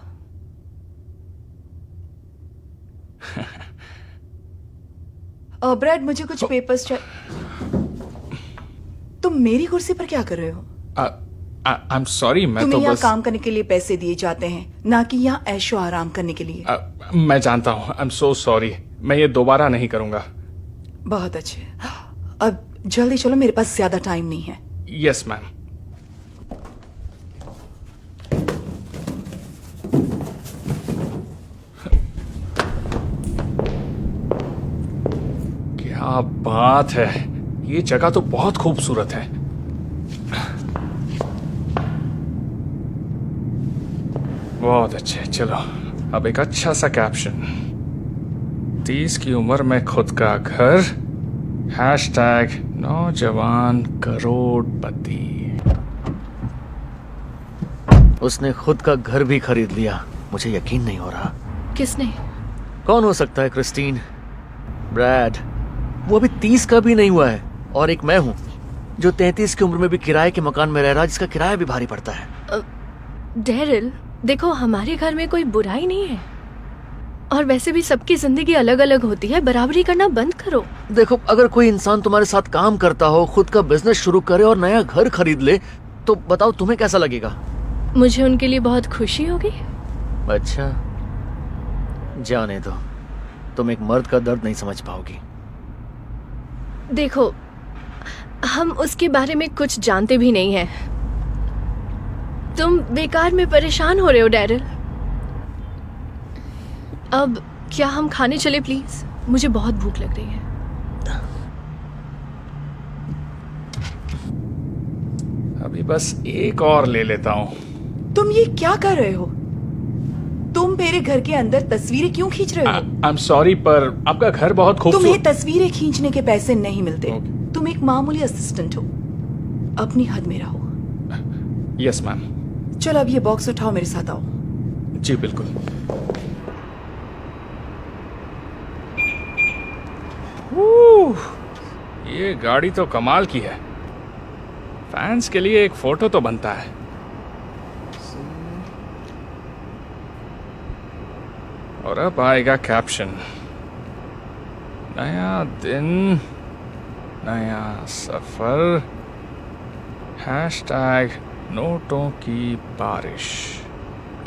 [SPEAKER 8] ब्रैड, मुझे कुछ पेपर्स चाहिए। तुम मेरी कुर्सी पर क्या कर रहे हो?
[SPEAKER 9] आई एम सॉरी, मैं
[SPEAKER 8] तुम्हें
[SPEAKER 9] तो
[SPEAKER 8] यहाँ
[SPEAKER 9] बस
[SPEAKER 8] काम करने के लिए पैसे दिए जाते हैं, ना कि यहाँ ऐशो आराम करने के लिए।
[SPEAKER 9] मैं जानता हूँ, आई एम सो सॉरी, मैं ये दोबारा नहीं करूंगा।
[SPEAKER 8] बहुत अच्छे, अब जल्दी चलो, मेरे पास ज्यादा टाइम नहीं है।
[SPEAKER 9] Yes ma'am. क्या बात है, ये जगह तो बहुत खूबसूरत है। बहुत अच्छे। चलो अब एक अच्छा सा कैप्शन। 30 की उम्र में खुद का घर, हैशटैग नौजवान करोड़पति।
[SPEAKER 13] उसने खुद का घर भी खरीद लिया, मुझे यकीन नहीं हो रहा।
[SPEAKER 3] किसने?
[SPEAKER 13] कौन हो सकता है क्रिस्टीन? ब्रैड। वो अभी 30 का भी नहीं हुआ है, और एक मैं हूं जो 33 की उम्र में भी किराए के मकान में रह रहा, जिसका किराया भी भारी पड़ता है।
[SPEAKER 3] डेरिल, देखो हमारे घर में कोई बुराई नहीं है, और वैसे भी सबकी जिंदगी अलग अलग होती है, बराबरी करना बंद करो।
[SPEAKER 13] देखो, अगर कोई इंसान तुम्हारे साथ काम करता हो, खुद का बिजनेस शुरू करे और नया घर खरीद ले, तो बताओ तुम्हें कैसा लगेगा?
[SPEAKER 3] मुझे उनके लिए बहुत खुशी होगी।
[SPEAKER 13] अच्छा, जाने दो, तुम एक मर्द का दर्द नहीं समझ पाओगी।
[SPEAKER 3] देखो, हम उसके बारे में कुछ जानते भी नहीं हैं। तुम बेकार में परेशान हो रहे हो डेरिल। अब क्या हम खाने चले प्लीज? मुझे बहुत भूख लग रही है।
[SPEAKER 9] अभी बस एक और ले लेता हूँ।
[SPEAKER 8] तुम ये क्या कर रहे हो? तुम मेरे घर के अंदर तस्वीरें क्यों खींच रहे हो?
[SPEAKER 9] आई एम सॉरी, पर आपका घर बहुत खूबसूरत।
[SPEAKER 8] तुम्हें तस्वीरें खींचने के पैसे नहीं मिलते। तुम एक मामूली असिस्टेंट हो, अपनी हद में रहो।
[SPEAKER 9] Yes ma'am.
[SPEAKER 8] चलो अब ये बॉक्स उठाओ, मेरे साथ आओ।
[SPEAKER 9] जी बिल्कुल। ये गाड़ी तो कमाल की है। फैंस के लिए एक फोटो तो बनता है। और अब आएगा कैप्शन। नया दिन, नया सफर, हैशटैग नोटों की बारिश।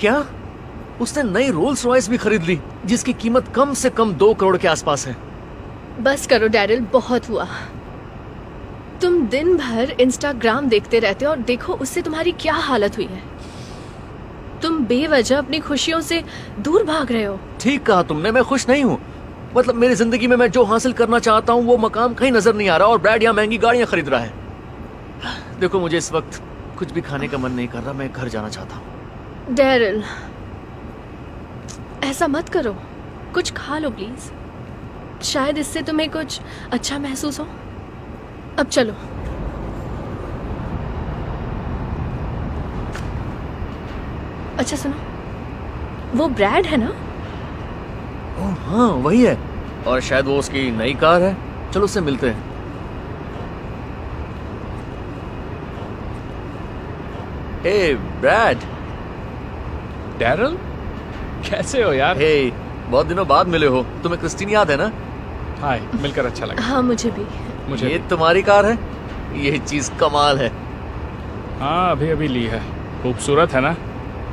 [SPEAKER 13] क्या? उसने नई रोल्स रॉयस भी खरीद ली, जिसकी कीमत कम से कम 2 करोड़ के आसपास है।
[SPEAKER 3] बस करो डेरिल, बहुत हुआ। तुम दिन भर इंस्टाग्राम देखते रहते हो, और देखो उससे तुम्हारी क्या हालत हुई है। तुम बेवजह अपनी खुशियों से दूर भाग रहे हो।
[SPEAKER 13] ठीक कहा तुमने, मैं खुश नहीं हूँ। मतलब मेरी जिंदगी में मैं जो हासिल करना चाहता हूँ वो मकाम कहीं नजर नहीं आ रहा, और ब्रैड यहाँ महंगी गाड़ियां खरीद रहा है। देखो, मुझे इस वक्त कुछ भी खाने का मन नहीं कर रहा, मैं घर जाना चाहता हूँ।
[SPEAKER 3] डेरिल, ऐसा मत करो, कुछ खा लो प्लीज, शायद इससे तुम्हें कुछ अच्छा महसूस हो। अब चलो। अच्छा सुनो, वो ब्रैड है ना?
[SPEAKER 13] ओह हाँ, वही है, और शायद वो उसकी नई कार है। चलो उससे मिलते हैं। हे ब्रैड।
[SPEAKER 9] डेरिल, कैसे हो यार?
[SPEAKER 13] हे, बहुत दिनों बाद मिले हो। तुम्हें क्रिस्टीन याद है ना?
[SPEAKER 9] हाय, मिलकर अच्छा लगा।
[SPEAKER 3] हाँ, मुझे भी।
[SPEAKER 13] ये तुम्हारी कार है? ये चीज कमाल है।
[SPEAKER 9] हाँ, अभी अभी ली है। खूबसूरत है ना?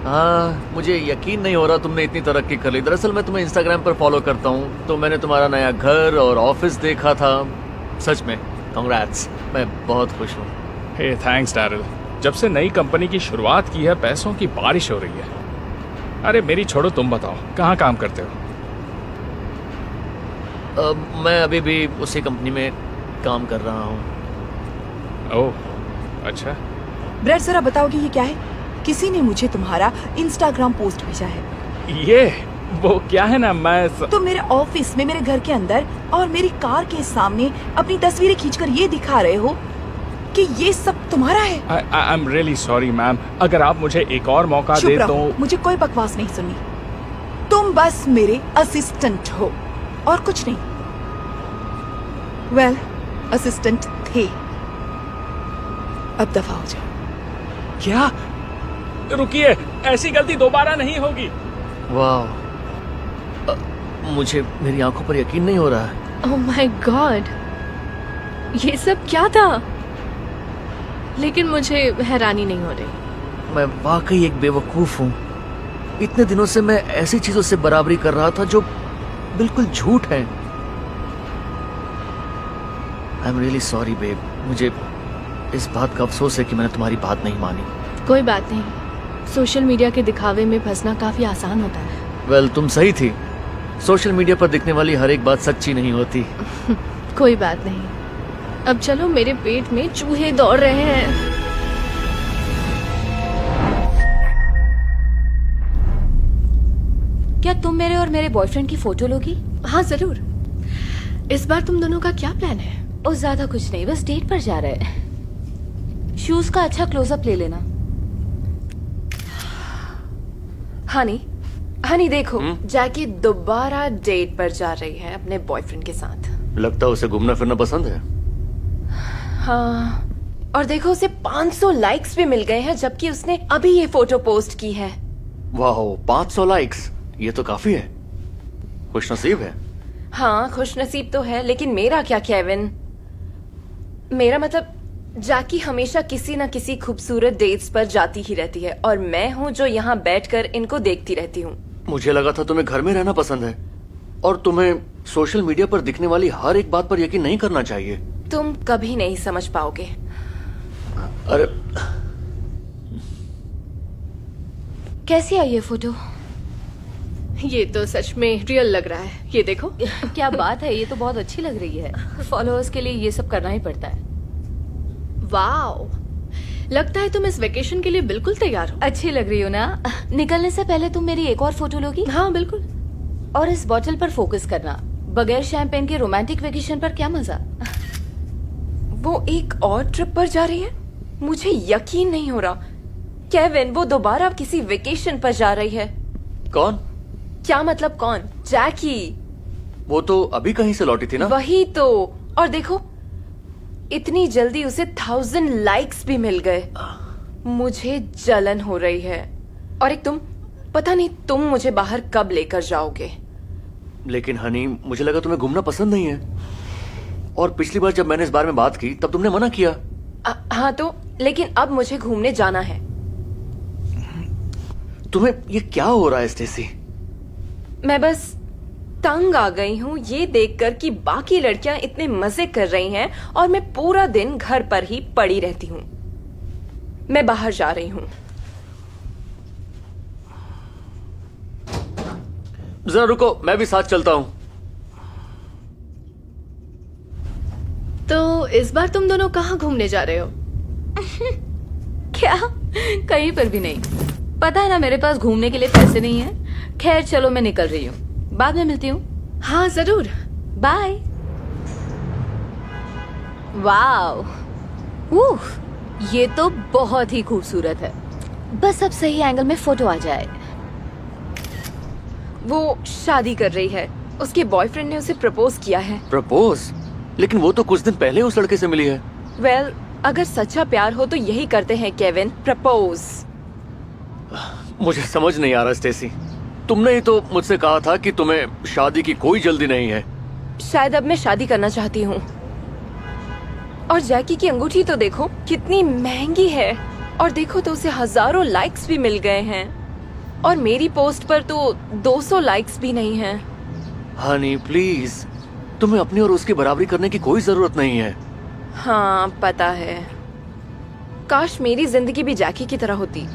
[SPEAKER 13] हाँ, मुझे यकीन नहीं हो रहा तुमने इतनी तरक्की कर ली। दरअसल मैं तुम्हें इंस्टाग्राम पर फॉलो करता हूँ, तो मैंने तुम्हारा नया घर और ऑफिस देखा था। सच में कांग्रेट्स, मैं बहुत खुश हूँ।
[SPEAKER 9] हे थैंक्स डेरिल। जब से नई कंपनी की शुरुआत की है, पैसों की बारिश हो रही है। अरे मेरी छोड़ो, तुम बताओ कहाँ काम करते हो?
[SPEAKER 13] मैं अभी भी उसी कंपनी में काम कर रहा हूँ।
[SPEAKER 9] ओह, अच्छा,
[SPEAKER 8] ब्रैड जरा बताओगे ये क्या है? किसी ने मुझे तुम्हारा इंस्टाग्राम पोस्ट भेजा है।
[SPEAKER 9] ये वो क्या है ना, मैं
[SPEAKER 8] तुम मेरे ऑफिस में, मेरे घर के अंदर और मेरी कार के सामने अपनी तस्वीरें खींचकर ये दिखा रहे हो कि ये सब तुम्हारा है।
[SPEAKER 9] I am really sorry ma'am, अगर आप मुझे एक और मौका
[SPEAKER 8] चुप
[SPEAKER 9] दे
[SPEAKER 8] रहो,
[SPEAKER 9] तो।
[SPEAKER 8] मुझे कोई बकवास नहीं सुननी। तुम बस मेरे असिस्टेंट हो और कुछ नहीं। वेल, असिस्टेंट थे, अब दफा हो जाओ।
[SPEAKER 9] क्या? रुकिए, ऐसी गलती दोबारा नहीं होगी।
[SPEAKER 13] वाह, मुझे मेरी आंखों पर यकीन नहीं हो रहा है।
[SPEAKER 3] ओह माय गॉड, ये सब क्या था? लेकिन मुझे हैरानी नहीं हो रही।
[SPEAKER 13] मैं वाकई एक बेवकूफ हूँ। इतने दिनों से मैं ऐसी चीजों से बराबरी कर रहा था जो बिल्कुल झूठ है। I am really sorry babe, मुझे इस बात का अफसोस है कि मैंने तुम्हारी बात नहीं मानी।
[SPEAKER 3] कोई बात नहीं, सोशल मीडिया के दिखावे में फंसना काफी आसान होता है।
[SPEAKER 13] वेल, तुम सही थी। सोशल मीडिया पर दिखने वाली हर एक बात सच्ची नहीं होती।
[SPEAKER 3] कोई बात नहीं, अब चलो, मेरे पेट में चूहे दौड़ रहे हैं।
[SPEAKER 2] क्या तुम मेरे और मेरे बॉयफ्रेंड की फोटो लोगी?
[SPEAKER 3] हाँ जरूर। इस बार तुम दोनों का क्या प्लान है?
[SPEAKER 2] और ज्यादा कुछ नहीं, बस डेट पर जा रहे हैं। शूज का अच्छा क्लोजअप ले लेना।
[SPEAKER 3] हनी देखो, जैकी दोबारा डेट पर जा रही है अपने बॉयफ्रेंड के साथ।
[SPEAKER 13] लगता है उसे घूमना फिरना पसंद है।
[SPEAKER 3] हाँ, और देखो उसे 500 लाइक्स भी मिल गए हैं, जबकि उसने अभी ये फोटो पोस्ट की है।
[SPEAKER 13] वाह, 500 लाइक्स, ये तो काफी है। खुशनसीब है।
[SPEAKER 3] हाँ, खुशनसीब तो है, लेकिन मेरा क्या केविन? मेरा मतलब, जैकी हमेशा किसी न किसी खूबसूरत डेट्स पर जाती ही रहती है, और मैं हूँ जो यहाँ बैठकर इनको देखती रहती हूँ।
[SPEAKER 13] मुझे लगा था तुम्हें घर में रहना पसंद है और तुम्हें सोशल मीडिया पर दिखने वाली हर एक बात पर यकीन नहीं करना चाहिए।
[SPEAKER 3] तुम कभी नहीं समझ पाओगे।
[SPEAKER 13] अरे,
[SPEAKER 2] कैसी आई ये फोटो?
[SPEAKER 3] ये तो सच में रियल लग रहा है, ये देखो।
[SPEAKER 2] क्या बात है, ये तो बहुत अच्छी लग रही है। फॉलोअर्स के लिए ये सब करना ही पड़ता है।
[SPEAKER 3] वाओ, लगता है तुम इस वेकेशन के लिए बिल्कुल तैयार हो।
[SPEAKER 2] अच्छी लग रही हो ना? निकलने से पहले तुम मेरी एक और फोटो लोगी?
[SPEAKER 3] हाँ बिल्कुल।
[SPEAKER 2] और इस बॉटल पर फोकस करना। बगैर शैंपेन के रोमांटिक वेकेशन पर क्या मजा।
[SPEAKER 3] वो एक और ट्रिप पर जा रही है? मुझे यकीन नहीं हो रहा। केविन, वो दोबारा किसी वेकेशन पर जा रही है।
[SPEAKER 13] कौन?
[SPEAKER 3] क्या मतलब कौन? जैकी।
[SPEAKER 13] वो तो अभी कहीं से लौटी थी ना?
[SPEAKER 3] वही तो। और देखो, इतनी जल्दी उसे 1000 लाइक्स भी मिल गए। मुझे जलन हो रही है। और एक तुम, पता नहीं तुम मुझे बाहर कब लेकर जाओगे।
[SPEAKER 13] लेकिन हनी, मुझे लगा तुम्हें घूमना पसंद नहीं है, और पिछली बार जब मैंने इस बारे में बात की तब तुमने मना किया।
[SPEAKER 3] हाँ तो, लेकिन अब मुझे घूमने जाना है।
[SPEAKER 13] तुम्हें ये क्या हो रहा है स्टेसी?
[SPEAKER 3] मैं बस तंग आ गई हूँ ये देखकर कि बाकी लड़कियां इतने मजे कर रही हैं और मैं पूरा दिन घर पर ही पड़ी रहती हूँ। मैं बाहर जा रही हूँ।
[SPEAKER 13] जरा रुको, मैं भी साथ चलता हूँ।
[SPEAKER 3] तो इस बार तुम दोनों कहाँ घूमने जा रहे हो?
[SPEAKER 2] क्या? कहीं पर भी नहीं। पता है ना, मेरे पास घूमने के लिए पैसे नहीं है। खैर चलो, मैं निकल रही हूँ, बाद में मिलती हूँ।
[SPEAKER 3] हाँ जरूर,
[SPEAKER 2] बाय। वाओ, ये तो बहुत ही खूबसूरत है। बस अब सही एंगल में फोटो आ जाए।
[SPEAKER 3] वो शादी कर रही है, उसके बॉयफ्रेंड ने उसे प्रपोज किया है।
[SPEAKER 13] प्रपोज? लेकिन वो तो कुछ दिन पहले उस लड़के से मिली है।
[SPEAKER 3] वेल, अगर सच्चा प्यार हो तो यही करते हैं केविन, प्रपोज।
[SPEAKER 13] मुझे समझ नहीं आ रहा स्टेसी, तुमने ही तो मुझसे कहा था कि तुम्हें शादी की कोई जल्दी नहीं है।
[SPEAKER 3] शायद अब मैं शादी करना चाहती हूँ। और जैकी की अंगूठी तो देखो कितनी महंगी है, और देखो तो उसे हजारों लाइक्स भी मिल गए हैं, और मेरी पोस्ट पर तो 200 लाइक्स भी नहीं हैं।
[SPEAKER 13] हनी प्लीज, तुम्हें अपनी और उसकी बराबरी करने की कोई जरूरत नहीं है।
[SPEAKER 3] हाँ पता है, काश मेरी जिंदगी भी जैकी की तरह होती,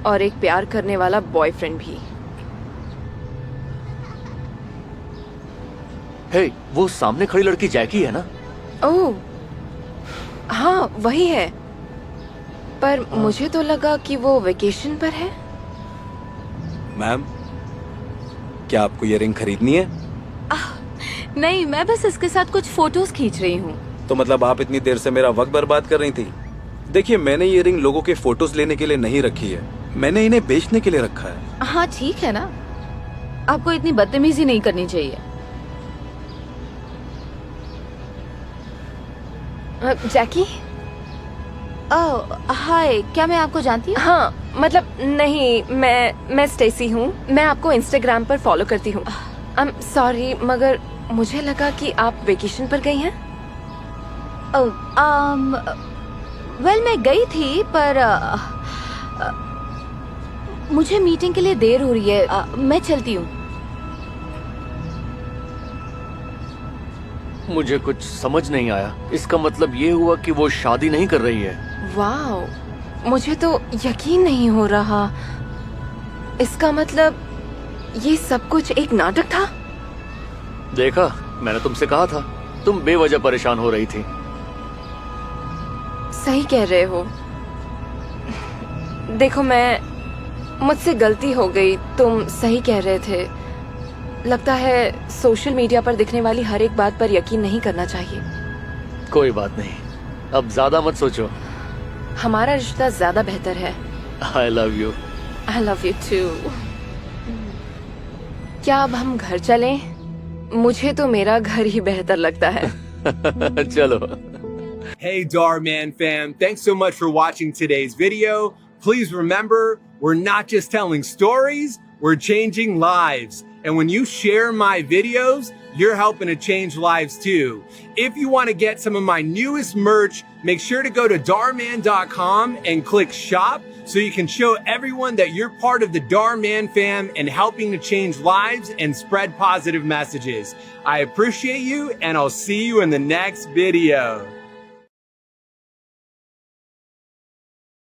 [SPEAKER 3] और एक प्यार करने वाला बॉयफ्रेंड भी।
[SPEAKER 13] हे, वो सामने खड़ी लड़की जैकी है ना?
[SPEAKER 3] ओह हाँ, वही है। पर मुझे तो लगा कि वो वेकेशन पर है।
[SPEAKER 14] मैम, क्या आपको ये रिंग खरीदनी है?
[SPEAKER 3] नहीं, मैं बस इसके साथ कुछ फोटोज खींच रही हूँ।
[SPEAKER 14] तो मतलब आप इतनी देर से मेरा वक्त बर्बाद कर रही थी? देखिए, मैंने ये रिंग लोगों के फोटोज लेने के लिए नहीं रखी है, मैंने इन्हें बेचने के लिए रखा है।
[SPEAKER 2] हाँ ठीक है ना, आपको इतनी बदतमीजी नहीं करनी चाहिए।
[SPEAKER 3] जैकी?
[SPEAKER 2] हाय, क्या मैं आपको जानती हूँ?
[SPEAKER 3] हाँ, मतलब नहीं, मैं स्टेसी हूँ। मैं आपको इंस्टाग्राम पर फॉलो करती हूँ। सॉरी, मगर मुझे लगा कि आप वेकेशन पर गई हैं।
[SPEAKER 2] वेल, मैं गई थी, पर मुझे मीटिंग के लिए देर हो रही है। मैं चलती हूँ।
[SPEAKER 13] मुझे कुछ समझ नहीं आया। इसका मतलब ये हुआ कि वो शादी नहीं कर रही है।
[SPEAKER 3] वाह, मुझे तो यकीन नहीं हो रहा। इसका मतलब ये सब कुछ एक नाटक था।
[SPEAKER 13] देखा, मैंने तुमसे कहा था, तुम बेवजह परेशान हो रही थी।
[SPEAKER 3] सही कह रहे हो। देखो, मुझसे गलती हो गई। तुम सही कह रहे थे। लगता है सोशल मीडिया पर दिखने वाली हर एक बात पर यकीन नहीं करना चाहिए।
[SPEAKER 13] कोई बात नहीं, अब ज्यादा मत सोचो।
[SPEAKER 3] हमारा रिश्ता ज्यादा बेहतर है।
[SPEAKER 13] I love you.
[SPEAKER 3] I love you too. क्या अब हम घर चलें? मुझे तो मेरा घर ही बेहतर लगता है।
[SPEAKER 13] चलो।
[SPEAKER 15] Hey Darman fam, thanks so much for watching today's video. Please remember, we're not just telling stories, we're changing lives. And when you share my videos, you're helping to change lives too. If you want to get some of my newest merch, make sure to go to darman.com and click shop so you can show everyone that you're part of the Darman fam and helping to change lives and spread positive messages. I appreciate you, and I'll see you in the next video.